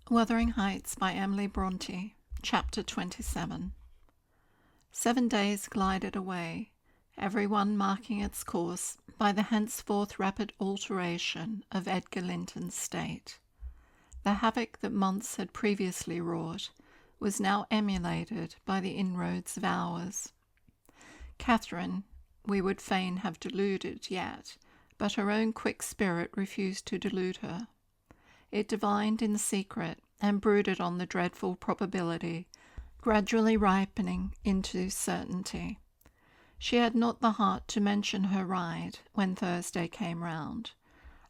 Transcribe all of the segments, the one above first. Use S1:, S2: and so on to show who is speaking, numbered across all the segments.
S1: Wuthering Heights by Emily Brönte, Chapter 27. 7 days glided away, every one marking its course by the henceforth rapid alteration of Edgar Linton's state. The havoc that months had previously wrought was now emulated by the inroads of hours. Catherine we would fain have deluded yet, but her own quick spirit refused to delude her. It divined in secret and brooded on the dreadful probability, gradually ripening into certainty. She had not the heart to mention her ride when Thursday came round.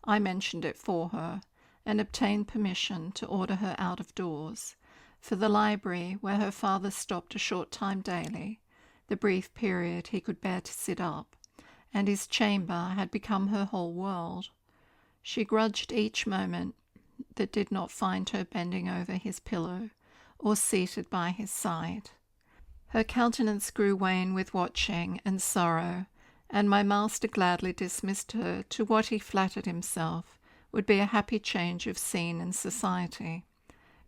S1: I mentioned it for her, and obtained permission to order her out of doors, for the library where her father stopped a short time daily, the brief period he could bear to sit up, and his chamber had become her whole world. She grudged each moment that did not find her bending over his pillow or seated by his side. Her countenance grew wan with watching and sorrow, and my master gladly dismissed her to what he flattered himself would be a happy change of scene and society,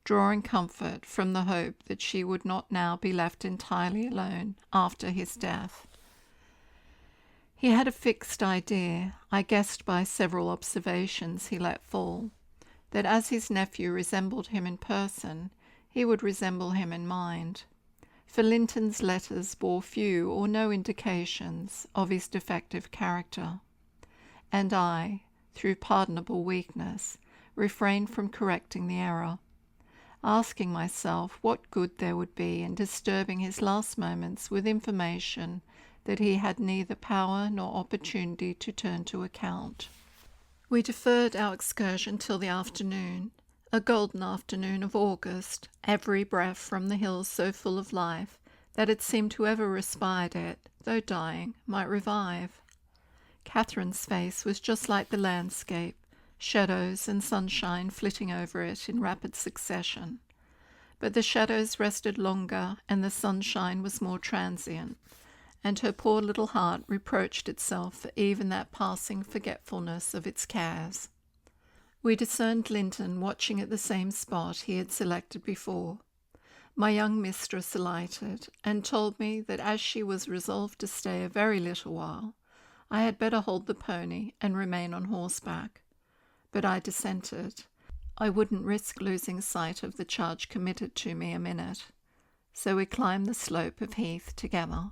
S1: drawing comfort from the hope that she would not now be left entirely alone after his death. He had a fixed idea, I guessed by several observations he let fall, that as his nephew resembled him in person, he would resemble him in mind, for Linton's letters bore few or no indications of his defective character, and I, through pardonable weakness, refrained from correcting the error, asking myself what good there would be in disturbing his last moments with information that he had neither power nor opportunity to turn to account. We deferred our excursion till the afternoon, a golden afternoon of August, every breath from the hills so full of life that it seemed whoever respired it, though dying, might revive. Catherine's face was just like the landscape, shadows and sunshine flitting over it in rapid succession. But the shadows rested longer and the sunshine was more transient, and her poor little heart reproached itself for even that passing forgetfulness of its cares. We discerned Linton watching at the same spot he had selected before. My young mistress alighted, and told me that as she was resolved to stay a very little while, I had better hold the pony and remain on horseback. But I dissented. I wouldn't risk losing sight of the charge committed to me a minute. So we climbed the slope of Heath together.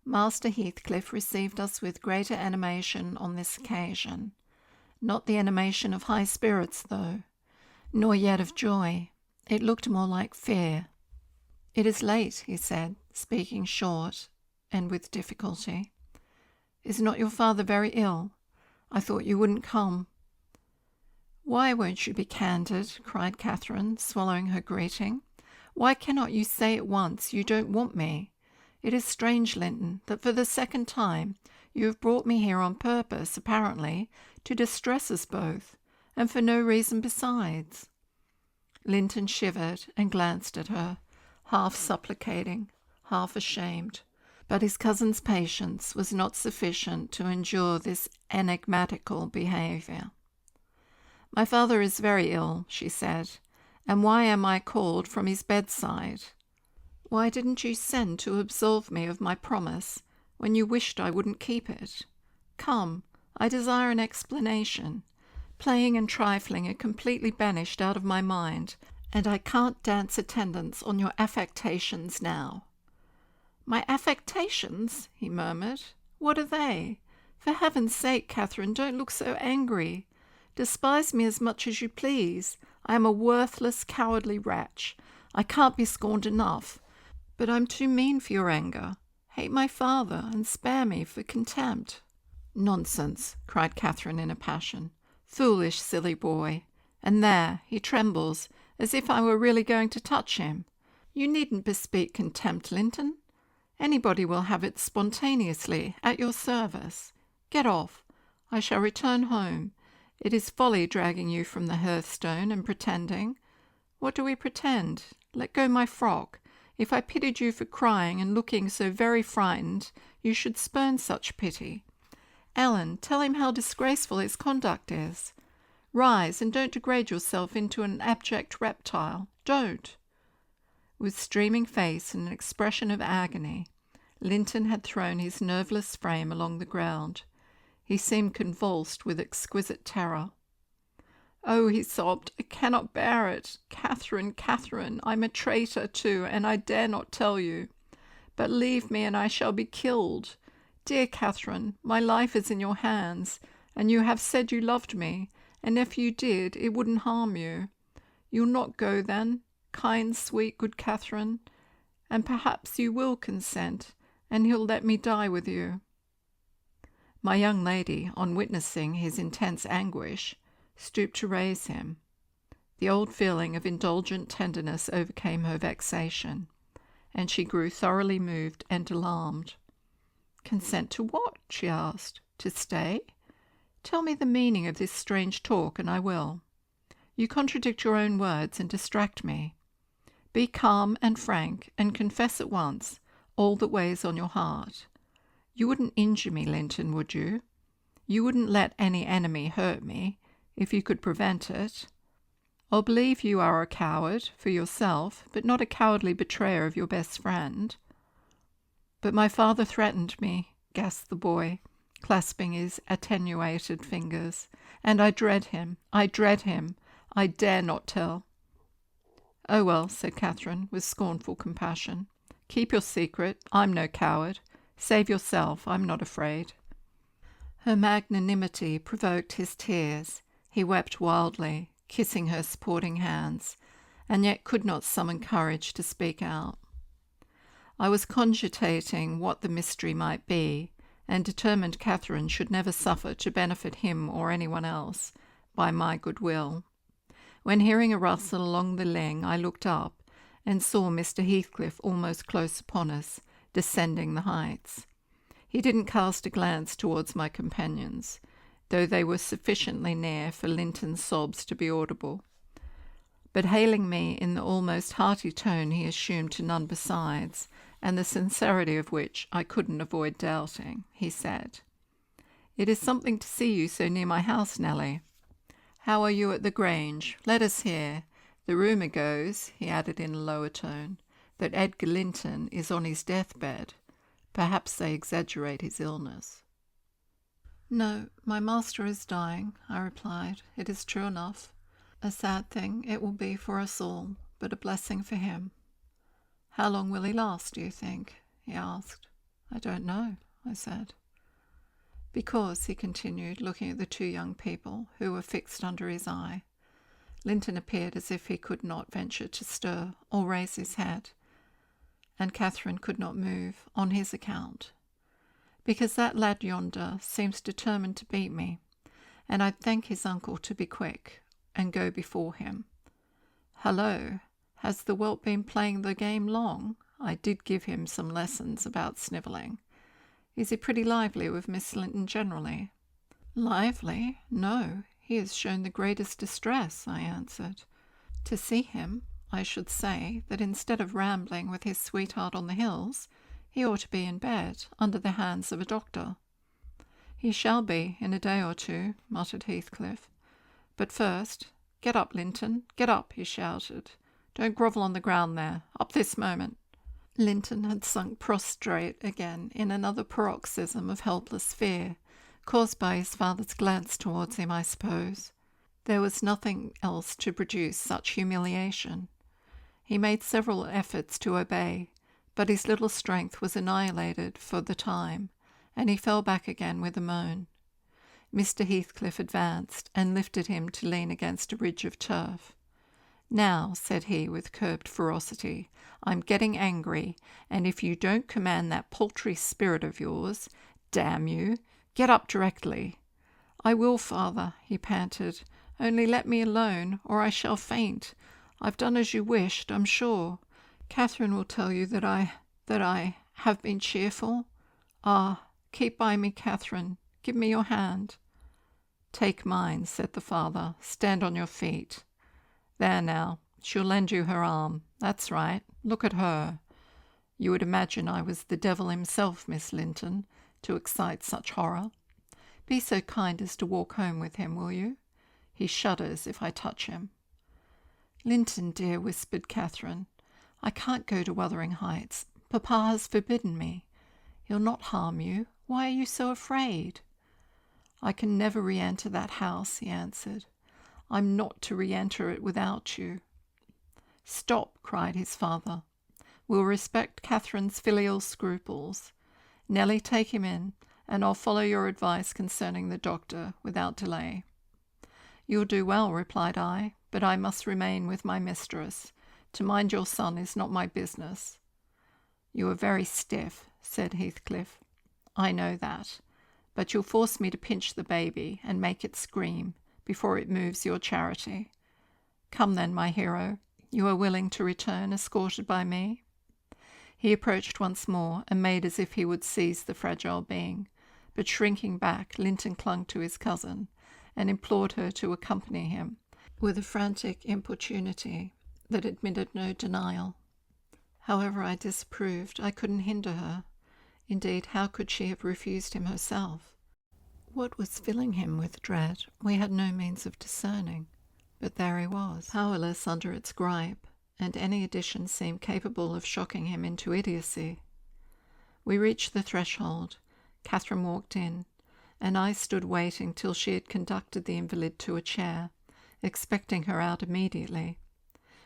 S1: Master Heathcliff received us with greater animation on this occasion, not the animation of high spirits, though, nor yet of joy. It looked more like fear. "It is late," he said, speaking short and with difficulty. "Is not your father very ill? I thought you wouldn't come." "Why won't you be candid?" cried Catherine, swallowing her greeting. "Why cannot you say at once you don't want me? It is strange, Linton, that for the second time you have brought me here on purpose, apparently, to distress us both, and for no reason besides." Linton shivered and glanced at her, half supplicating, half ashamed, but his cousin's patience was not sufficient to endure this enigmatical behaviour. "My father is very ill," she said, "and why am I called from his bedside? Why didn't you send to absolve me of my promise, when you wished I wouldn't keep it? Come, I desire an explanation. Playing and trifling are completely banished out of my mind, and I can't dance attendance on your affectations now." "My affectations?" he murmured. "What are they? For heaven's sake, Catherine, don't look so angry. Despise me as much as you please. I am a worthless, cowardly wretch. I can't be scorned enough. But I'm too mean for your anger. Hate my father, and spare me for contempt." "Nonsense," cried Catherine in a passion. "Foolish, silly boy. And there, he trembles, as if I were really going to touch him. You needn't bespeak contempt, Linton. Anybody will have it spontaneously, at your service. Get off. I shall return home. It is folly dragging you from the hearthstone and pretending. What do we pretend? Let go my frock. If I pitied you for crying and looking so very frightened, you should spurn such pity. Ellen, tell him how disgraceful his conduct is. Rise, and don't degrade yourself into an abject reptile. Don't." With streaming face and an expression of agony, Linton had thrown his nerveless frame along the ground. He seemed convulsed with exquisite terror. "Oh," he sobbed, "I cannot bear it. Catherine, Catherine, I'm a traitor too, and I dare not tell you. But leave me and I shall be killed. Dear Catherine, my life is in your hands, and you have said you loved me, and if you did, it wouldn't harm you. You'll not go then, kind, sweet, good Catherine, and perhaps you will consent, and he'll let me die with you." My young lady, on witnessing his intense anguish, stooped to raise him. The old feeling of indulgent tenderness overcame her vexation, and she grew thoroughly moved and alarmed. "Consent to what?" she asked. "To stay? Tell me the meaning of this strange talk, and I will. You contradict your own words and distract me. Be calm and frank, and confess at once all that weighs on your heart. You wouldn't injure me, Linton, would you? You wouldn't let any enemy hurt me, if you could prevent it. I'll believe you are a coward for yourself, but not a cowardly betrayer of your best friend." "But my father threatened me," gasped the boy, clasping his attenuated fingers, "and I dread him. I dread him. I dare not tell." "Oh, well," said Catherine, with scornful compassion. "Keep your secret. I'm no coward. Save yourself. I'm not afraid." Her magnanimity provoked his tears. He wept wildly, kissing her supporting hands, and yet could not summon courage to speak out. I was cogitating what the mystery might be, and determined Catherine should never suffer to benefit him or anyone else by my goodwill, when, hearing a rustle along the ling, I looked up and saw Mr. Heathcliff almost close upon us, descending the heights. He didn't cast a glance towards my companions, though they were sufficiently near for Linton's sobs to be audible. But hailing me in the almost hearty tone he assumed to none besides, and the sincerity of which I couldn't avoid doubting, he said, "It is something to see you so near my house, Nelly. How are you at the Grange? Let us hear. The rumour goes," he added in a lower tone, "that Edgar Linton is on his deathbed. Perhaps they exaggerate his illness." "No, my master is dying," I replied. "It is true enough. A sad thing it will be for us all, but a blessing for him." "How long will he last, do you think?" he asked. "I don't know," I said. "Because," he continued, looking at the two young people, who were fixed under his eye, Linton appeared as if he could not venture to stir or raise his head, and Catherine could not move on his account. "Because that lad yonder seems determined to beat me, and I'd thank his uncle to be quick and go before him. Hullo, has the whelp been playing the game long? I did give him some lessons about snivelling. Is he pretty lively with Miss Linton generally?" "Lively? No, he has shown the greatest distress," I answered. "To see him, I should say that instead of rambling with his sweetheart on the hills, he ought to be in bed, under the hands of a doctor." "He shall be in a day or two," muttered Heathcliff. "But first, get up, Linton, get up," he shouted. "Don't grovel on the ground there. Up this moment." Linton had sunk prostrate again in another paroxysm of helpless fear, caused by his father's glance towards him, I suppose. There was nothing else to produce such humiliation. He made several efforts to obey, but his little strength was annihilated for the time, and he fell back again with a moan. Mr. Heathcliff advanced and lifted him to lean against a ridge of turf. "Now," said he with curbed ferocity, "I'm getting angry, and if you don't command that paltry spirit of yours, damn you, get up directly." "I will, father," he panted. "Only let me alone, or I shall faint. I've done as you wished, I'm sure. Catherine will tell you that I have been cheerful. Ah, keep by me, Catherine. Give me your hand." "Take mine," said the father. "Stand on your feet. There now, she'll lend you her arm. That's right. Look at her. You would imagine I was the devil himself, Miss Linton, to excite such horror. Be so kind as to walk home with him, will you? He shudders if I touch him. "Linton, dear," whispered Catherine, "I can't go to Wuthering Heights. Papa has forbidden me. He'll not harm you. Why are you so afraid?" "I can never re-enter that house," he answered. "I'm not to re-enter it without you." "Stop," cried his father. "We'll respect Catherine's filial scruples. Nellie, take him in, and I'll follow your advice concerning the doctor without delay." "You'll do well," replied I, "but I must remain with my mistress. To mind your son is not my business." "You are very stiff," said Heathcliff. "I know that, but you'll force me to pinch the baby and make it scream before it moves your charity. Come then, my hero, you are willing to return escorted by me?" He approached once more and made as if he would seize the fragile being, but shrinking back, Linton clung to his cousin and implored her to accompany him with a frantic importunity that admitted no denial. However I disapproved, I couldn't hinder her. Indeed, how could she have refused him herself? What was filling him with dread we had no means of discerning, but there he was, powerless under its gripe, and any addition seemed capable of shocking him into idiocy. We reached the threshold. Catherine walked in, and I stood waiting till she had conducted the invalid to a chair, expecting her out immediately,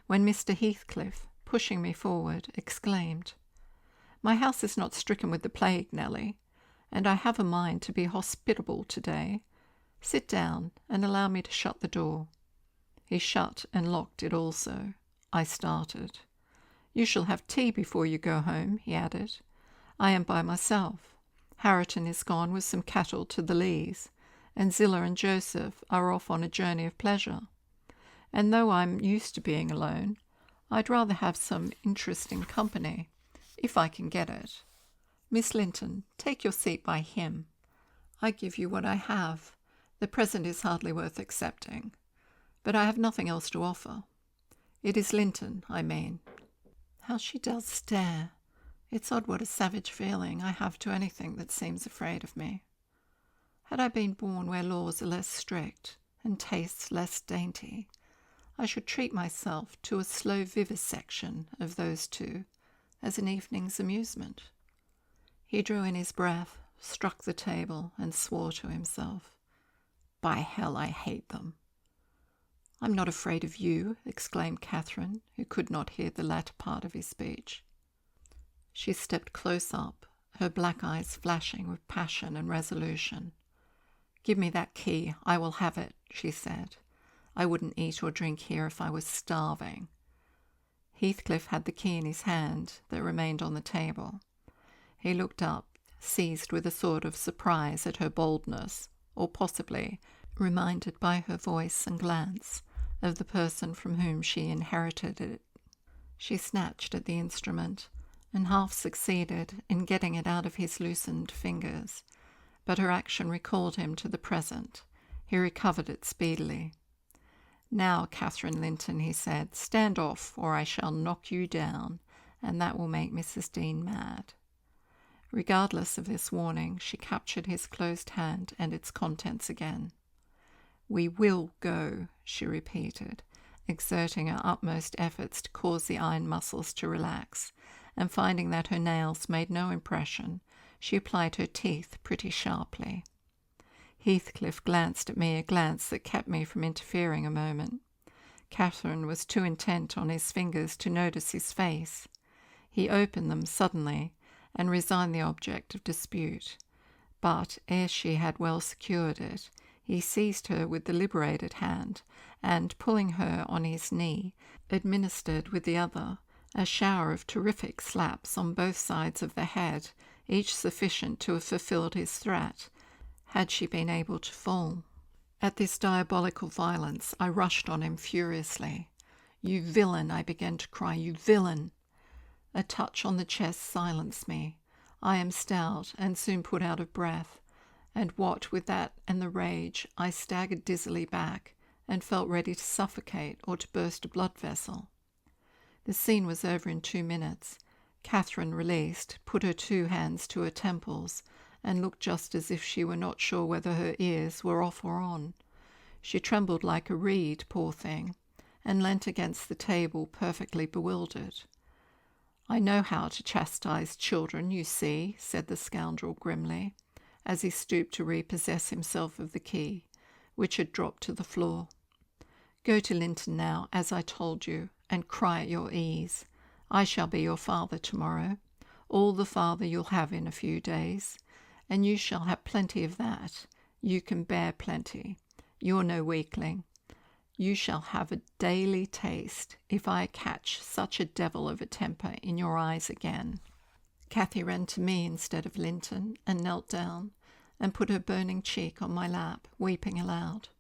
S1: when Mr. Heathcliff, pushing me forward, exclaimed, "My house is not stricken with the plague, Nellie, and I have a mind to be hospitable to-day. Sit down, and allow me to shut the door." He shut and locked it also. I started. "You shall have tea before you go home," he added. "I am by myself. Harriton is gone with some cattle to the Lees, and Zillah and Joseph are off on a journey of pleasure. And though I'm used to being alone, I'd rather have some interesting company, if I can get it. Miss Linton, take your seat by him. I give you what I have. The present is hardly worth accepting, but I have nothing else to offer. It is Linton, I mean." How she does stare! It's odd what a savage feeling I have to anything that seems afraid of me. Had I been born where laws are less strict and tastes less dainty, I should treat myself to a slow vivisection of those two as an evening's amusement. He drew in his breath, struck the table, and swore to himself. "By hell, I hate them." "I'm not afraid of you," exclaimed Catherine, who could not hear the latter part of his speech. She stepped close up, her black eyes flashing with passion and resolution. "Give me that key, I will have it," she said. "I wouldn't eat or drink here if I was starving." Heathcliff had the key in his hand that remained on the table. He looked up, seized with a sort of surprise at her boldness, or possibly reminded by her voice and glance of the person from whom she inherited it. She snatched at the instrument, and half succeeded in getting it out of his loosened fingers, but her action recalled him to the present. He recovered it speedily. "Now, Catherine Linton," he said, "stand off, or I shall knock you down, and that will make Mrs. Dean mad." Regardless of this warning, she captured his closed hand and its contents again. "We will go," she repeated, exerting her utmost efforts to cause the iron muscles to relax, and finding that her nails made no impression, she applied her teeth pretty sharply. Heathcliff glanced at me a glance that kept me from interfering a moment. Catherine was too intent on his fingers to notice his face. He opened them suddenly, and resigned the object of dispute. But, ere she had well secured it, he seized her with the liberated hand, and, pulling her on his knee, administered with the other a shower of terrific slaps on both sides of the head, each sufficient to have fulfilled his threat, had she been able to fall. At this diabolical violence I rushed on him furiously. "You villain!" I began to cry. "You villain!" A touch on the chest silenced me. I am stout, and soon put out of breath, and what with that and the rage, I staggered dizzily back, and felt ready to suffocate or to burst a blood vessel. The scene was over in 2 minutes. Catherine, released, put her 2 hands to her temples, and looked just as if she were not sure whether her ears were off or on. She trembled like a reed, poor thing, and leant against the table perfectly bewildered. "I know how to chastise children, you see," said the scoundrel grimly, as he stooped to repossess himself of the key, which had dropped to the floor. "Go to Linton now, as I told you, and cry at your ease. I shall be your father tomorrow, all the father you'll have in a few days, and you shall have plenty of that. You can bear plenty. You're no weakling. You shall have a daily taste if I catch such a devil of a temper in your eyes again." Cathy ran to me instead of Linton and knelt down and put her burning cheek on my lap, weeping aloud.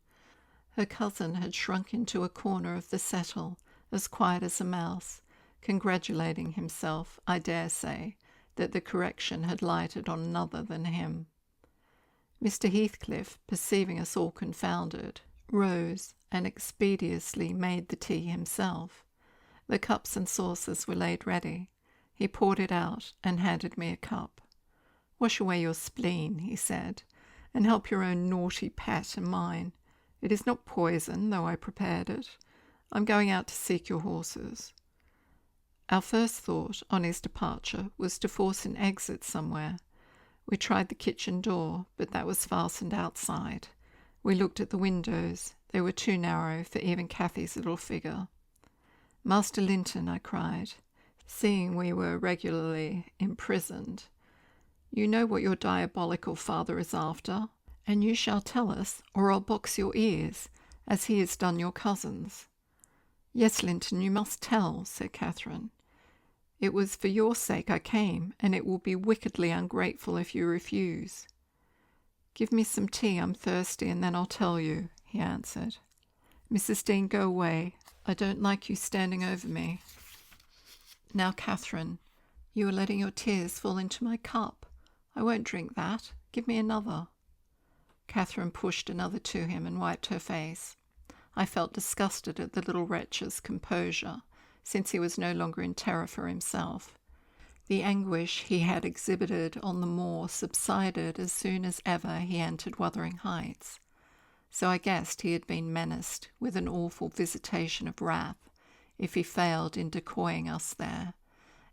S1: Her cousin had shrunk into a corner of the settle, as quiet as a mouse, congratulating himself, I dare say, that the correction had lighted on another than him. Mr. Heathcliff, perceiving us all confounded, rose and expeditiously made the tea himself. The cups and saucers were laid ready. He poured it out and handed me a cup. "Wash away your spleen," he said, "and help your own naughty pet and mine. It is not poison, though I prepared it. I'm going out to seek your horses." Our first thought on his departure was to force an exit somewhere. We tried the kitchen door, but that was fastened outside. We looked at the windows. They were too narrow for even Cathy's little figure. "Master Linton," I cried, seeing we were regularly imprisoned, "you know what your diabolical father is after, and you shall tell us, or I'll box your ears, as he has done your cousins." "Yes, Linton, you must tell," said Catherine. "It was for your sake I came, and it will be wickedly ungrateful if you refuse." "Give me some tea, I'm thirsty, and then I'll tell you," he answered. "Mrs. Dean, go away. I don't like you standing over me." "Now, Catherine, you are letting your tears fall into my cup. I won't drink that. Give me another." Catherine pushed another to him and wiped her face. I felt disgusted at the little wretch's composure, since he was no longer in terror for himself. The anguish he had exhibited on the moor subsided as soon as ever he entered Wuthering Heights, so I guessed he had been menaced with an awful visitation of wrath if he failed in decoying us there,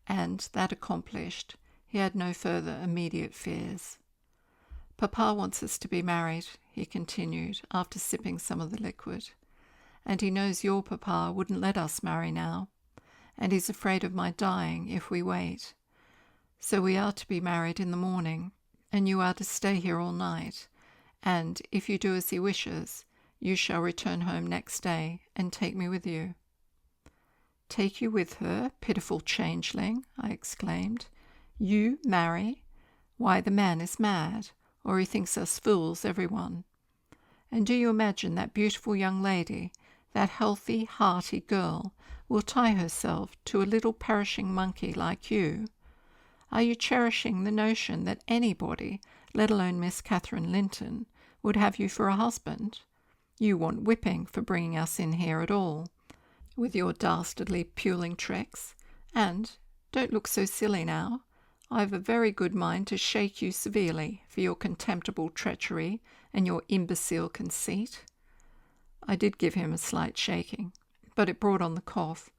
S1: and, that accomplished, he had no further immediate fears. "Papa wants us to be married," he continued, after sipping some of the liquid, "and he knows your papa wouldn't let us marry now, and he's afraid of my dying if we wait. So we are to be married in the morning, and you are to stay here all night, and, if you do as he wishes, you shall return home next day and take me with you." "Take you with her, pitiful changeling!" I exclaimed. "You marry? Why, the man is mad, or he thinks us fools, everyone. And do you imagine that beautiful young lady, that healthy, hearty girl, will tie herself to a little perishing monkey like you? Are you cherishing the notion that anybody, let alone Miss Catherine Linton, would have you for a husband? You want whipping for bringing us in here at all, with your dastardly puling tricks, and, don't look so silly now, I've a very good mind to shake you severely for your contemptible treachery and your imbecile conceit." I did give him a slight shaking, but it brought on the cough,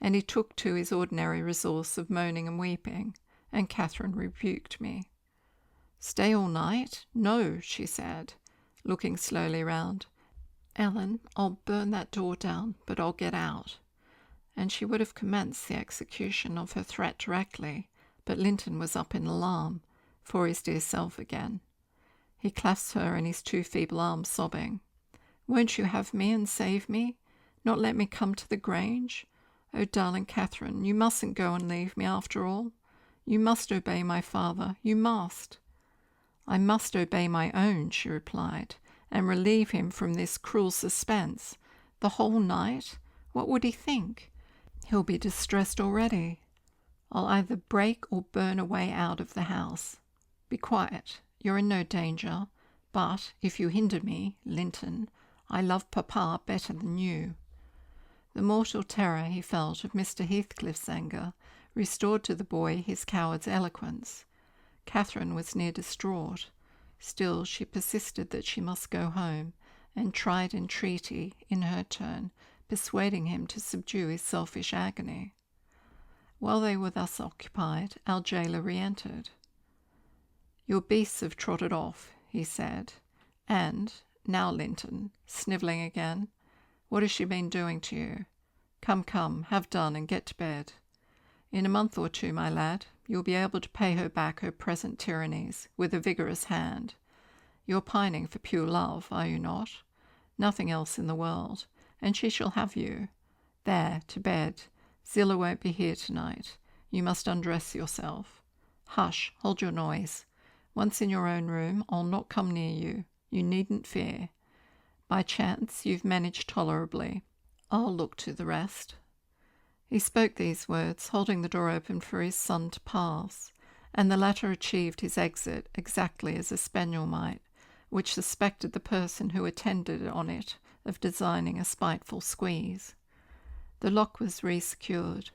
S1: and he took to his ordinary resource of moaning and weeping, and Catherine rebuked me. "Stay all night? No," she said, looking slowly round. "Ellen, I'll burn that door down, but I'll get out." And she would have commenced the execution of her threat directly, but Linton was up in alarm, for his dear self again. He clasped her in his two feeble arms, sobbing. "Won't you have me and save me? Not let me come to the Grange? Oh, darling Catherine, you mustn't go and leave me after all. You must obey my father, you must." "I must obey my own," she replied, "and relieve him from this cruel suspense. The whole night? What would he think? He'll be distressed already. I'll either break or burn a way out of the house. Be quiet. You're in no danger. But if you hinder me, Linton, I love papa better than you." The mortal terror he felt of Mr. Heathcliff's anger restored to the boy his coward's eloquence. Catherine was near distraught. Still she persisted that she must go home, and tried entreaty in her turn, persuading him to subdue his selfish agony. While they were thus occupied, our jailer re-entered. "Your beasts have trotted off," he said, "and, now, Linton, snivelling again, what has she been doing to you? Come, have done and get to bed. In a month or two, my lad, you'll be able to pay her back her present tyrannies with a vigorous hand. You're pining for pure love, are you not? Nothing else in the world, and she shall have you. There, to bed. Zillah won't be here tonight. You must undress yourself. Hush, hold your noise. Once in your own room, I'll not come near you. You needn't fear. By chance, you've managed tolerably. I'll look to the rest." He spoke these words, holding the door open for his son to pass, and the latter achieved his exit exactly as a spaniel might, which suspected the person who attended on it of designing a spiteful squeeze. The lock was re-secured.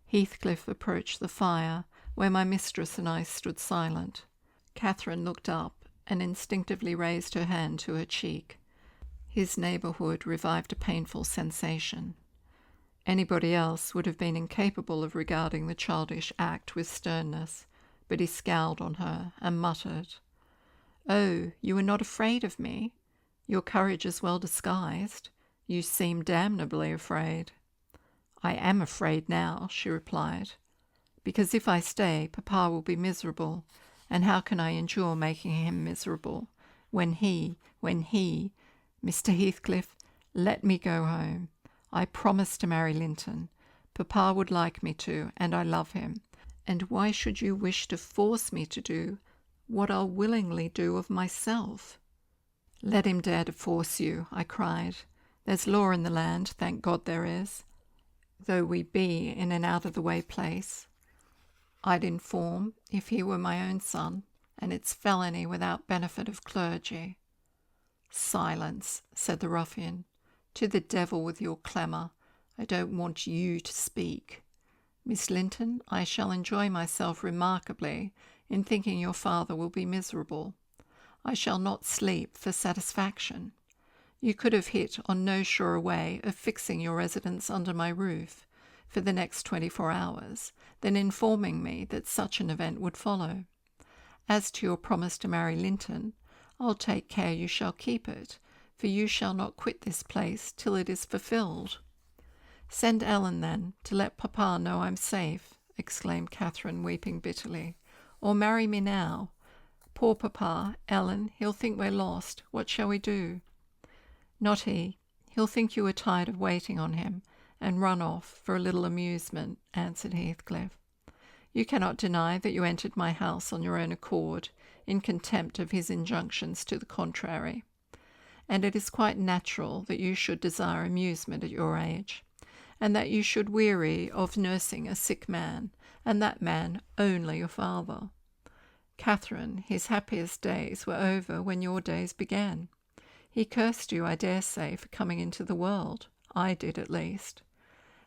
S1: Heathcliff approached the fire, where my mistress and I stood silent. Catherine looked up and instinctively raised her hand to her cheek. His neighbourhood revived a painful sensation. Anybody else would have been incapable of regarding the childish act with sternness, but he scowled on her and muttered, "Oh, you are not afraid of me? Your courage is well disguised. You seem damnably afraid." "I am afraid now," she replied, "because if I stay, Papa will be miserable, and how can I endure making him miserable when he, Mr. Heathcliff, let me go home. I promised to marry Linton. Papa would like me to, and I love him. And why should you wish to force me to do what I'll willingly do of myself?" "Let him dare to force you," I cried. "There's law in the land, thank God there is, though we be in an out-of-the-way place. I'd inform if he were my own son, and it's felony without benefit of clergy." "Silence," said the ruffian. "To the devil with your clamour. I don't want you to speak. Miss Linton, I shall enjoy myself remarkably in thinking your father will be miserable. I shall not sleep for satisfaction. You could have hit on no surer way of fixing your residence under my roof for the next 24 hours than informing me that such an event would follow. As to your promise to marry Linton, I'll take care you shall keep it, for you shall not quit this place till it is fulfilled." "Send Ellen, then, to let Papa know I'm safe," exclaimed Catherine, weeping bitterly. "Or marry me now. Poor Papa, Ellen, he'll think we're lost. What shall we do?" "Not he. He'll think you are tired of waiting on him, and run off for a little amusement," answered Heathcliff. "You cannot deny that you entered my house on your own accord, in contempt of his injunctions to the contrary. And it is quite natural that you should desire amusement at your age, and that you should weary of nursing a sick man, and that man only your father. Catherine, his happiest days were over when your days began. He cursed you, I dare say, for coming into the world. I did, at least.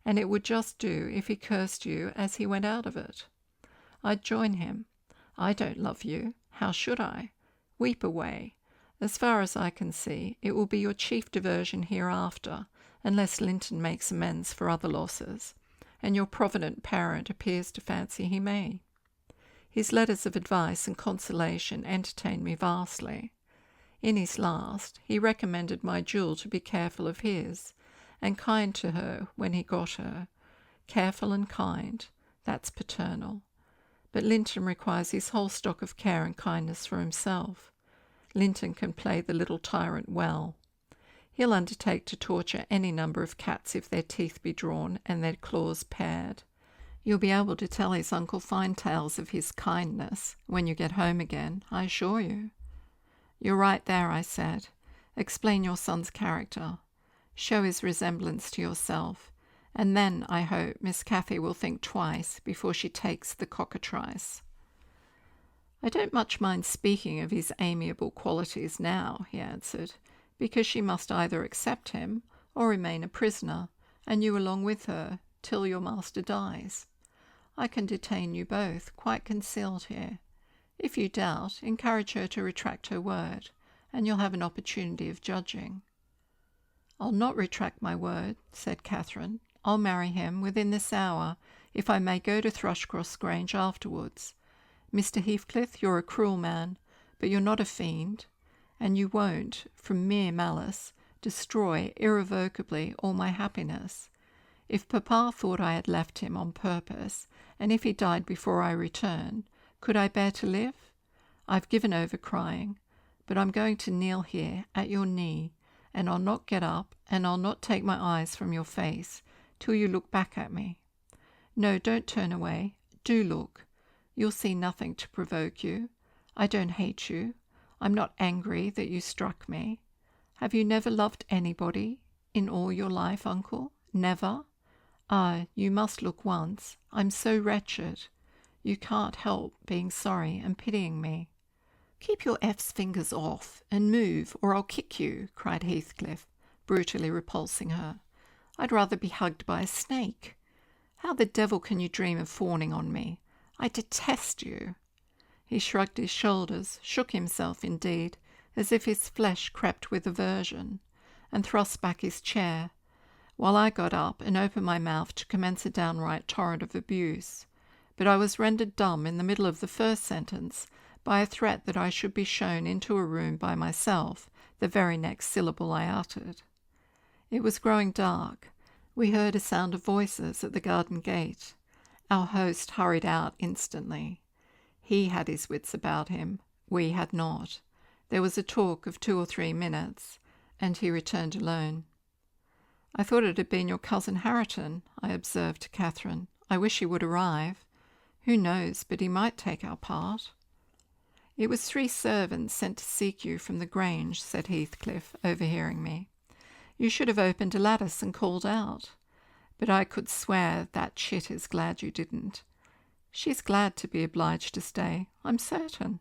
S1: And it would just do if he cursed you as he went out of it. I'd join him. I don't love you. How should I? Weep away. As far as I can see, it will be your chief diversion hereafter, unless Linton makes amends for other losses, and your provident parent appears to fancy he may. His letters of advice and consolation entertain me vastly. In his last, he recommended my jewel to be careful of his, and kind to her when he got her. Careful and kind, that's paternal. But Linton requires his whole stock of care and kindness for himself. Linton can play the little tyrant well. He'll undertake to torture any number of cats if their teeth be drawn and their claws pared. You'll be able to tell his uncle fine tales of his kindness when you get home again, I assure you." "You're right there," I said. "Explain your son's character. Show his resemblance to yourself, and then, I hope, Miss Cathy will think twice before she takes the cockatrice." "I don't much mind speaking of his amiable qualities now," he answered, "because she must either accept him or remain a prisoner, and you along with her, till your master dies. I can detain you both, quite concealed here. If you doubt, encourage her to retract her word, and you'll have an opportunity of judging." "I'll not retract my word," said Catherine. "I'll marry him within this hour, if I may go to Thrushcross Grange afterwards. Mr. Heathcliff, you're a cruel man, but you're not a fiend, and you won't, from mere malice, destroy irrevocably all my happiness. If Papa thought I had left him on purpose, and if he died before I return, could I bear to live? I've given over crying, but I'm going to kneel here at your knee, and I'll not get up, and I'll not take my eyes from your face till you look back at me. No, don't turn away. Do look. You'll see nothing to provoke you. I don't hate you. I'm not angry that you struck me. Have you never loved anybody in all your life, uncle? Never? Ah, you must look once. I'm so wretched. You can't help being sorry and pitying me." "Keep your F's fingers off and move, or I'll kick you," cried Heathcliff, brutally repulsing her. "I'd rather be hugged by a snake. How the devil can you dream of fawning on me? I detest you." He shrugged his shoulders, shook himself indeed, as if his flesh crept with aversion, and thrust back his chair, while I got up and opened my mouth to commence a downright torrent of abuse. But I was rendered dumb in the middle of the first sentence by a threat that I should be shown into a room by myself the very next syllable I uttered. It was growing dark. We heard a sound of voices at the garden gate. Our host hurried out instantly. He had his wits about him. We had not. There was a talk of 2 or 3 minutes, and he returned alone. "I thought it had been your cousin Hareton," I observed to Catherine. "I wish he would arrive. Who knows but he might take our part?" "It was 3 servants sent to seek you from the Grange," said Heathcliff, overhearing me. "You should have opened a lattice and called out. But I could swear that chit is glad you didn't. She's glad to be obliged to stay, I'm certain."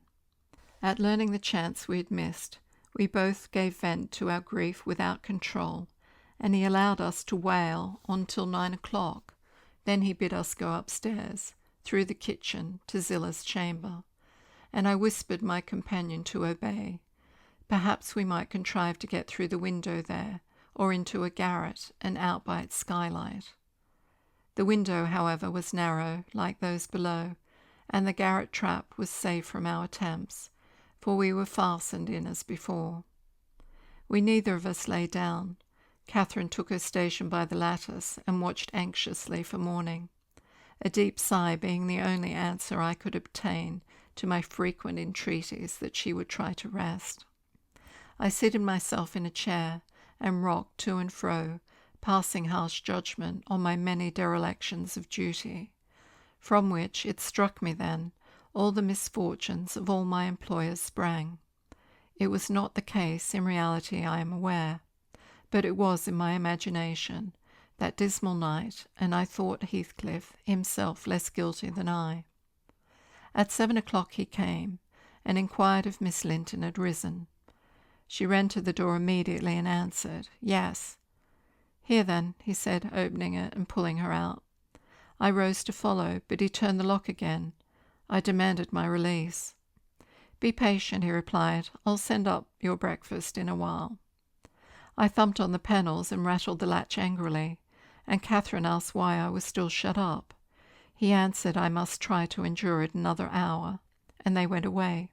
S1: At learning the chance we had missed, we both gave vent to our grief without control, and he allowed us to wail on till 9 o'clock. Then he bid us go upstairs, through the kitchen, to Zilla's chamber, and I whispered my companion to obey. Perhaps we might contrive to get through the window there, or into a garret, and out by its skylight. The window, however, was narrow, like those below, and the garret trap was safe from our attempts, for we were fastened in as before. We neither of us lay down. Catherine took her station by the lattice and watched anxiously for morning, a deep sigh being the only answer I could obtain to my frequent entreaties that she would try to rest. I seated myself in a chair and rocked to and fro, passing harsh judgment on my many derelictions of duty, from which, it struck me then, all the misfortunes of all my employers sprang. It was not the case in reality, I am aware, but it was in my imagination, that dismal night, and I thought Heathcliff himself less guilty than I. At 7 o'clock he came, and inquired if Miss Linton had risen. She ran to the door immediately and answered, "Yes." "Here then," he said, opening it and pulling her out. I rose to follow, but he turned the lock again. I demanded my release. "Be patient," he replied. "I'll send up your breakfast in a while." I thumped on the panels and rattled the latch angrily, and Catherine asked why I was still shut up. He answered I must try to endure it another hour, and they went away.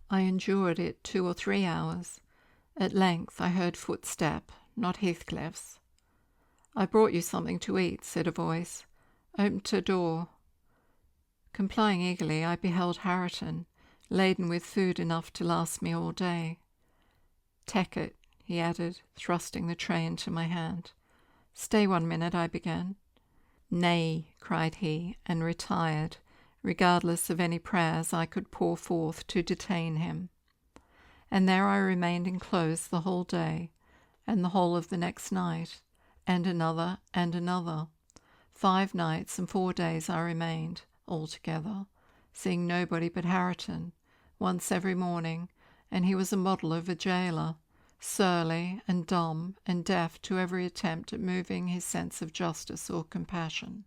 S1: I endured it 2 or 3 hours. At length I heard footstep, not Heathcliff's. "I brought you something to eat," said a voice. "Open to door." Complying eagerly, I beheld Hareton, laden with food enough to last me all day. "Take it," he added, thrusting the tray into my hand. "Stay 1 minute," I began. "Nay," cried he, and retired, regardless of any prayers I could pour forth to detain him. And there I remained enclosed the whole day, and the whole of the next night, and another and another. 5 nights and 4 days I remained, altogether, seeing nobody but Hareton, once every morning, and he was a model of a jailer, surly and dumb and deaf to every attempt at moving his sense of justice or compassion.